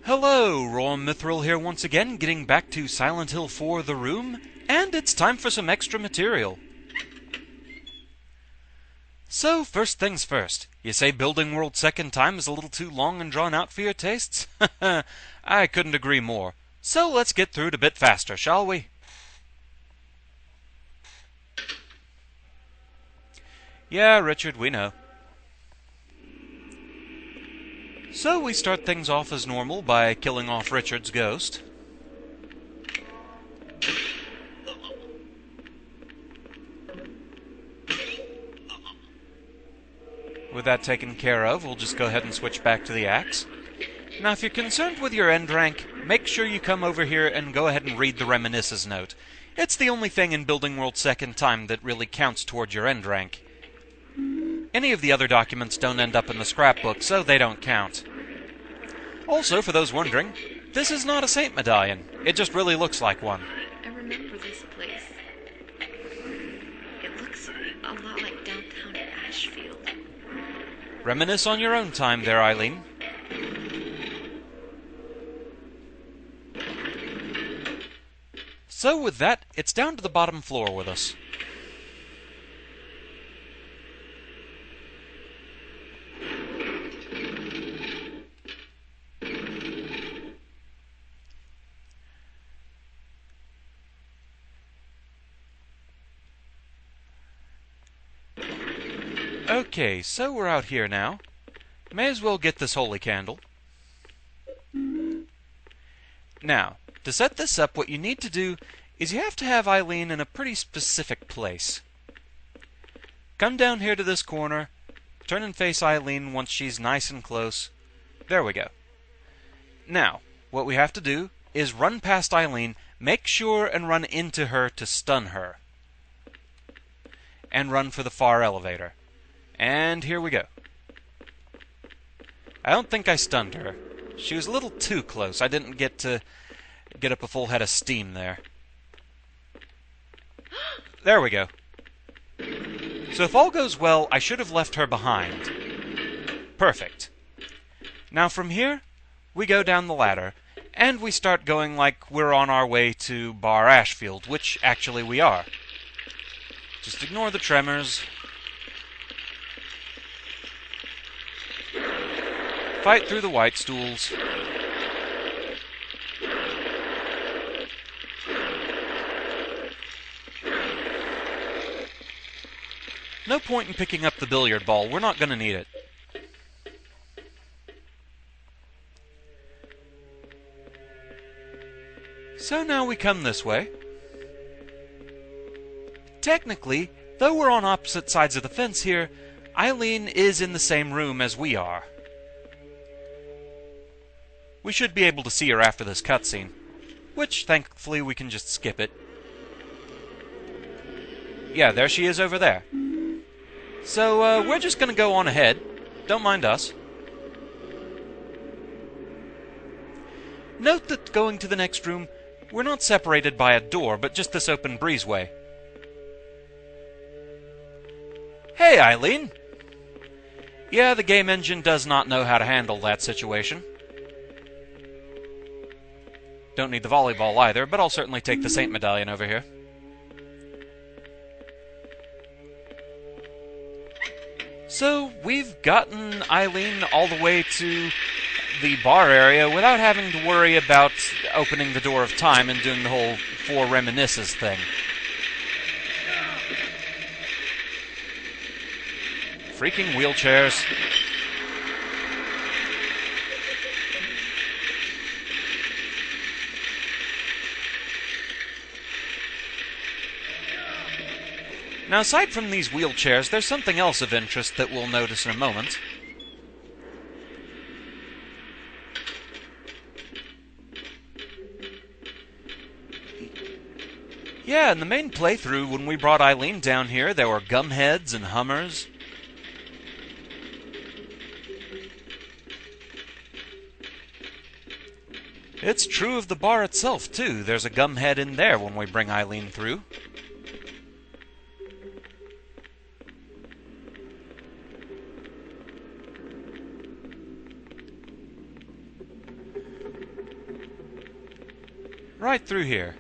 Hello, Raw Mithril here once again, getting back to Silent Hill 4 The Room, and it's time for some extra material. So, first things first, you say building world second time is a little too long and drawn out for your tastes? I couldn't agree more. So let's get through it a bit faster, shall we? Yeah, Richard, we know. So we start things off as normal by killing off Richard's ghost. With that taken care of, we'll just go ahead and switch back to the axe. Now, if you're concerned with your end rank, make sure you come over here and go ahead and read the Reminisces note. It's the only thing in Building World Second Time that really counts toward your end rank. Any of the other documents don't end up in the scrapbook, so they don't count. Also, for those wondering, this is not a saint medallion. It just really looks like one. I remember this place. It looks a lot like downtown Ashfield. Reminisce on your own time there, Eileen. So with that, it's down to the bottom floor with us. Okay, so we're out here now. May as well get this holy candle. Now, to set this up, what you need to do is you have to have Eileen in a pretty specific place. Come down here to this corner, turn and face Eileen once she's nice and close. There we go. Now, what we have to do is run past Eileen, make sure and run into her to stun her. And run for the far elevator. And here we go. I don't think I stunned her. She was a little too close. I didn't get to get up a full head of steam there. There we go. So if all goes well, I should have left her behind. Perfect. Now from here, we go down the ladder, and we start going like we're on our way to Bar Ashfield, which actually we are. Just ignore the tremors. Fight through the white stools. No point in picking up the billiard ball. We're not going to need it. So now we come this way. Technically, though we're on opposite sides of the fence here, Eileen is in the same room as we are. We should be able to see her after this cutscene, which, thankfully, we can just skip it. Yeah, there she is over there. So, we're just gonna go on ahead. Don't mind us. Note that going to the next room, we're not separated by a door, but just this open breezeway. Hey, Eileen! Yeah, the game engine does not know how to handle that situation. Don't need the volleyball either, but I'll certainly take the Saint Medallion over here. So, we've gotten Eileen all the way to the bar area without having to worry about opening the door of time and doing the whole 4 Reminisces thing. Freaking wheelchairs. Now, aside from these wheelchairs, there's something else of interest that we'll notice in a moment. Yeah, in the main playthrough, when we brought Eileen down here, there were gumheads and Hummers. It's true of the bar itself, too. There's a gumhead in there when we bring Eileen through. Right through here.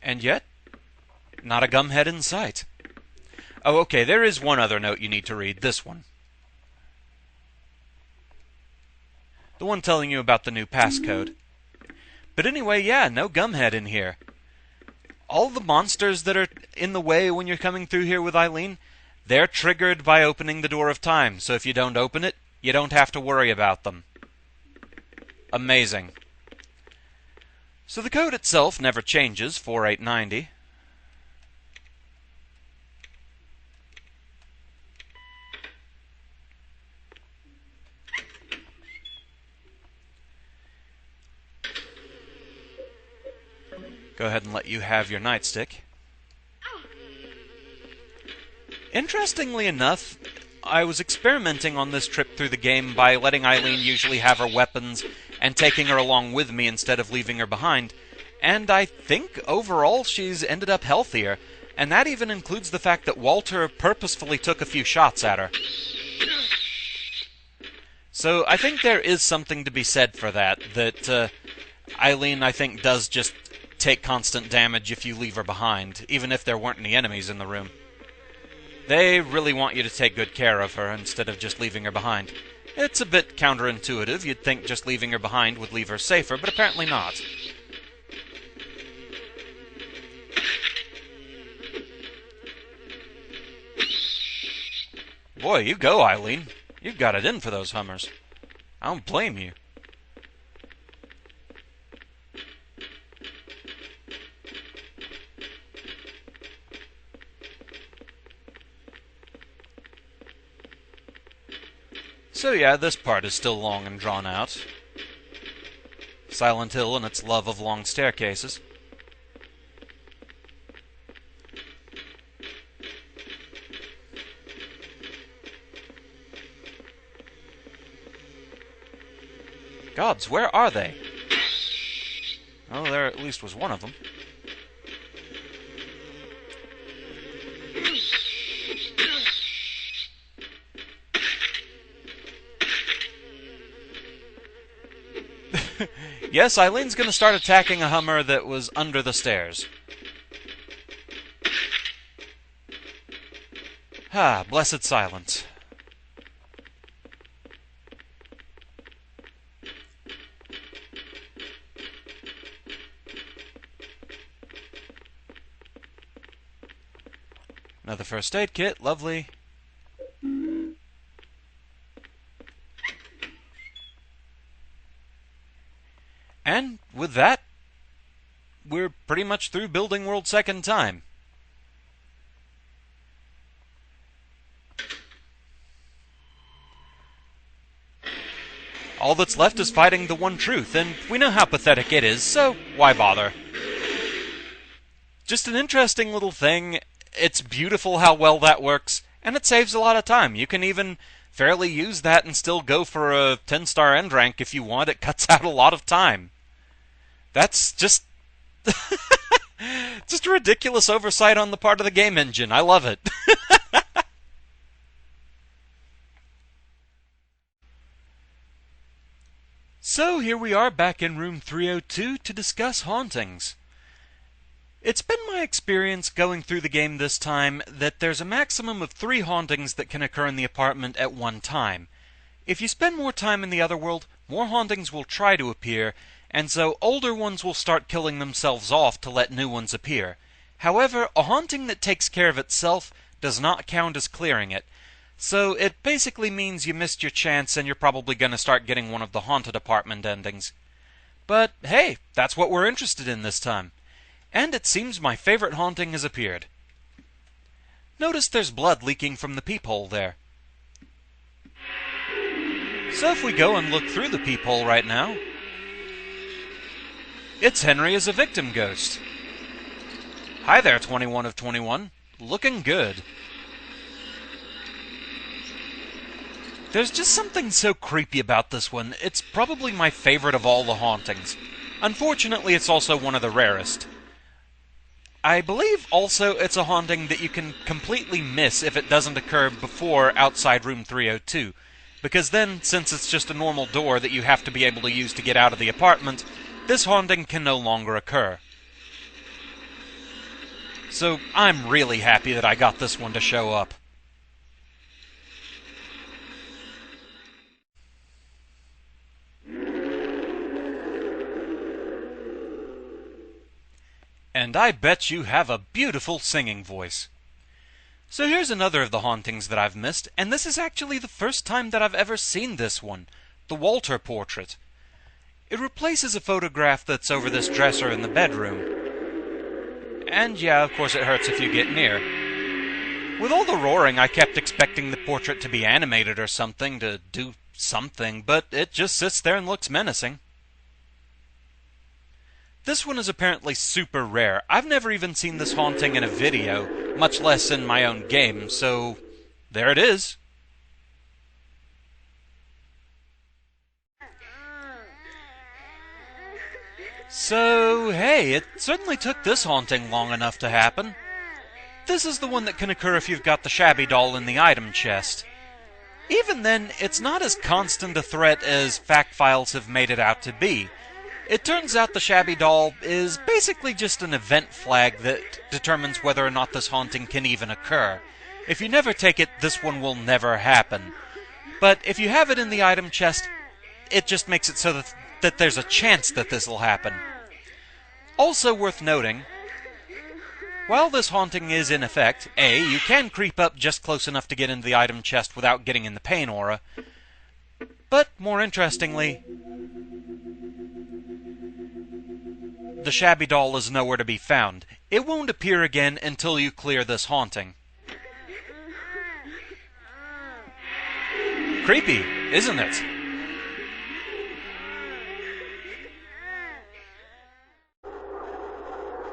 And yet, not a gumhead in sight. Oh, okay, there is one other note you need to read, this one. The one telling you about the new passcode. But anyway, yeah, no gumhead in here. All the monsters that are in the way when you're coming through here with Eileen, they're triggered by opening the door of time, so if you don't open it, you don't have to worry about them. Amazing. So the code itself never changes, 4890. Go ahead and let you have your nightstick. Interestingly enough, I was experimenting on this trip through the game by letting Eileen usually have her weapons and taking her along with me instead of leaving her behind, and I think overall she's ended up healthier, and that even includes the fact that Walter purposefully took a few shots at her. So I think there is something to be said for that Eileen, I think, does just take constant damage if you leave her behind, even if there weren't any enemies in the room. They really want you to take good care of her instead of just leaving her behind. It's a bit counterintuitive. You'd think just leaving her behind would leave her safer, but apparently not. Boy, you go, Eileen. You've got it in for those Hummers. I don't blame you. So yeah, this part is still long and drawn out. Silent Hill and its love of long staircases. Gods, where are they? Oh, there at least was one of them. Yes, Eileen's gonna start attacking a Hummer that was under the stairs. Ah, blessed silence. Another first aid kit, lovely. And with that, we're pretty much through Building World second time. All that's left is fighting the one truth, and we know how pathetic it is, so why bother? Just an interesting little thing. It's beautiful how well that works, and it saves a lot of time. You can even fairly use that and still go for a 10-star end rank if you want. It cuts out a lot of time. That's just just a ridiculous oversight on the part of the game engine. I love it. So here we are back in room 302 to discuss hauntings. It's been my experience going through the game this time that there's a maximum of 3 hauntings that can occur in the apartment at one time. If you spend more time in the other world, more hauntings will try to appear, and so older ones will start killing themselves off to let new ones appear. However, a haunting that takes care of itself does not count as clearing it. So it basically means you missed your chance and you're probably going to start getting one of the haunted apartment endings. But hey, that's what we're interested in this time. And it seems my favorite haunting has appeared. Notice there's blood leaking from the peephole there. So if we go and look through the peephole right now, it's Henry as a victim ghost. Hi there, 21 of 21. Looking good. There's just something so creepy about this one. It's probably my favorite of all the hauntings. Unfortunately, it's also one of the rarest. I believe also it's a haunting that you can completely miss if it doesn't occur before outside room 302. because then, since it's just a normal door that you have to be able to use to get out of the apartment, this haunting can no longer occur. So I'm really happy that I got this one to show up. And I bet you have a beautiful singing voice. So here's another of the hauntings that I've missed, and this is actually the first time that I've ever seen this one, the Walter portrait. It replaces a photograph that's over this dresser in the bedroom. And yeah, of course it hurts if you get near. With all the roaring, I kept expecting the portrait to be animated or something, to do something, but it just sits there and looks menacing. This one is apparently super rare. I've never even seen this haunting in a video, much less in my own game, so there it is. So, hey, it certainly took this haunting long enough to happen. This is the one that can occur if you've got the shabby doll in the item chest. Even then, it's not as constant a threat as fact files have made it out to be. It turns out the shabby doll is basically just an event flag that determines whether or not this haunting can even occur. If you never take it, this one will never happen. But if you have it in the item chest, it just makes it so that there's a chance that this will happen. Also worth noting, while this haunting is in effect, A, you can creep up just close enough to get into the item chest without getting in the pain aura, but more interestingly, the shabby doll is nowhere to be found. It won't appear again until you clear this haunting. Creepy, isn't it?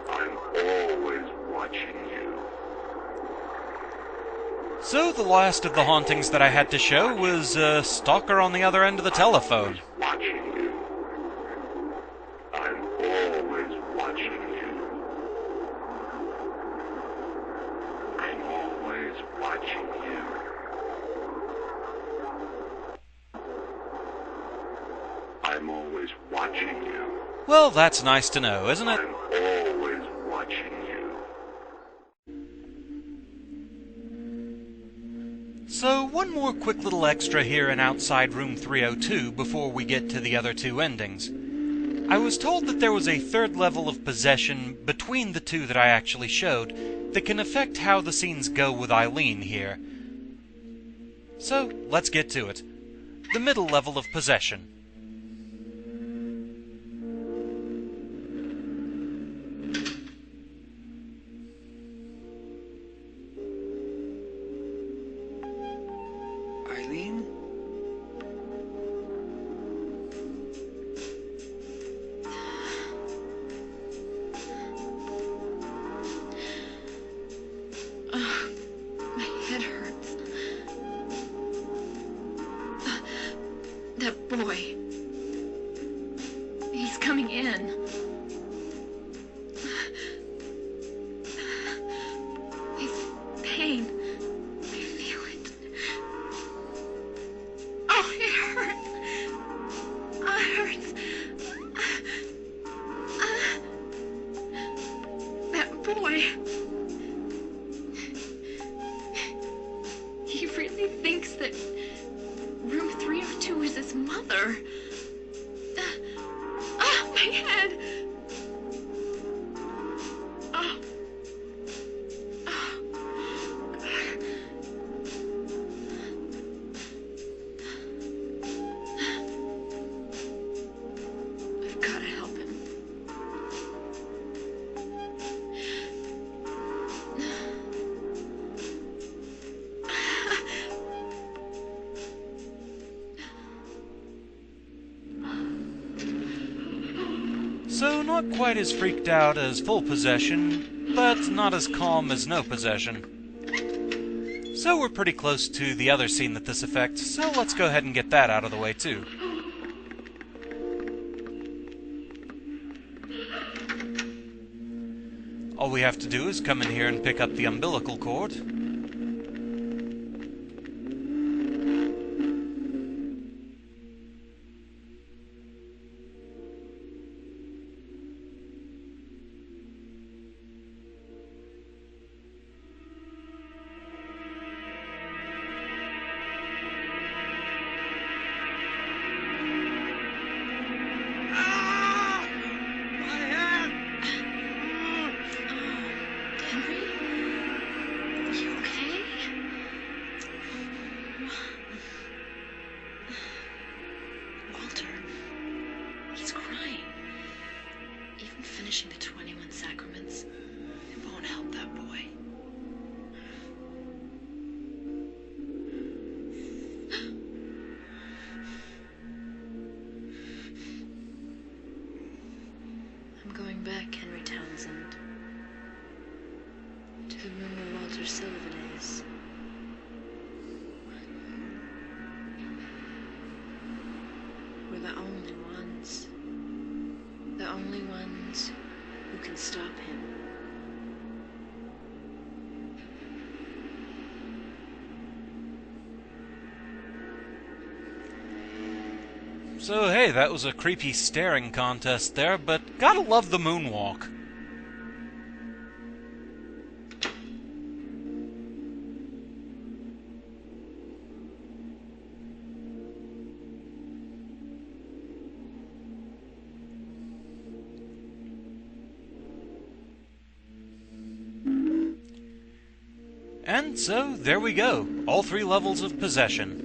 I'm always watching you. So the last of the hauntings that I had to show was a stalker on the other end of the telephone. Watching you. I'm always watching you. I'm always watching you. I'm always watching you. Well, that's nice to know, isn't it? I'm always watching you. So, one more quick little extra here in Outside Room 302 before we get to the other two endings. I was told that there was a third level of possession between the two that I actually showed that can affect how the scenes go with Eileen here. So, let's get to it. The middle level of possession. Eileen? My head hurts. That boy. He's coming in. His pain. I feel it. Oh, it hurts. Oh, it hurts. That boy. He really thinks that room 302 is his mother. Ah, my head. Oh. Oh. I've got to help him. So, not quite as freaked out as full possession, but not as calm as no possession. So we're pretty close to the other scene that this affects, so let's go ahead and get that out of the way too. All we have to do is come in here and pick up the umbilical cord. the only ones. The only ones who can stop him. So hey, that was a creepy staring contest there, but gotta love the moonwalk. And so, there we go. All 3 levels of possession.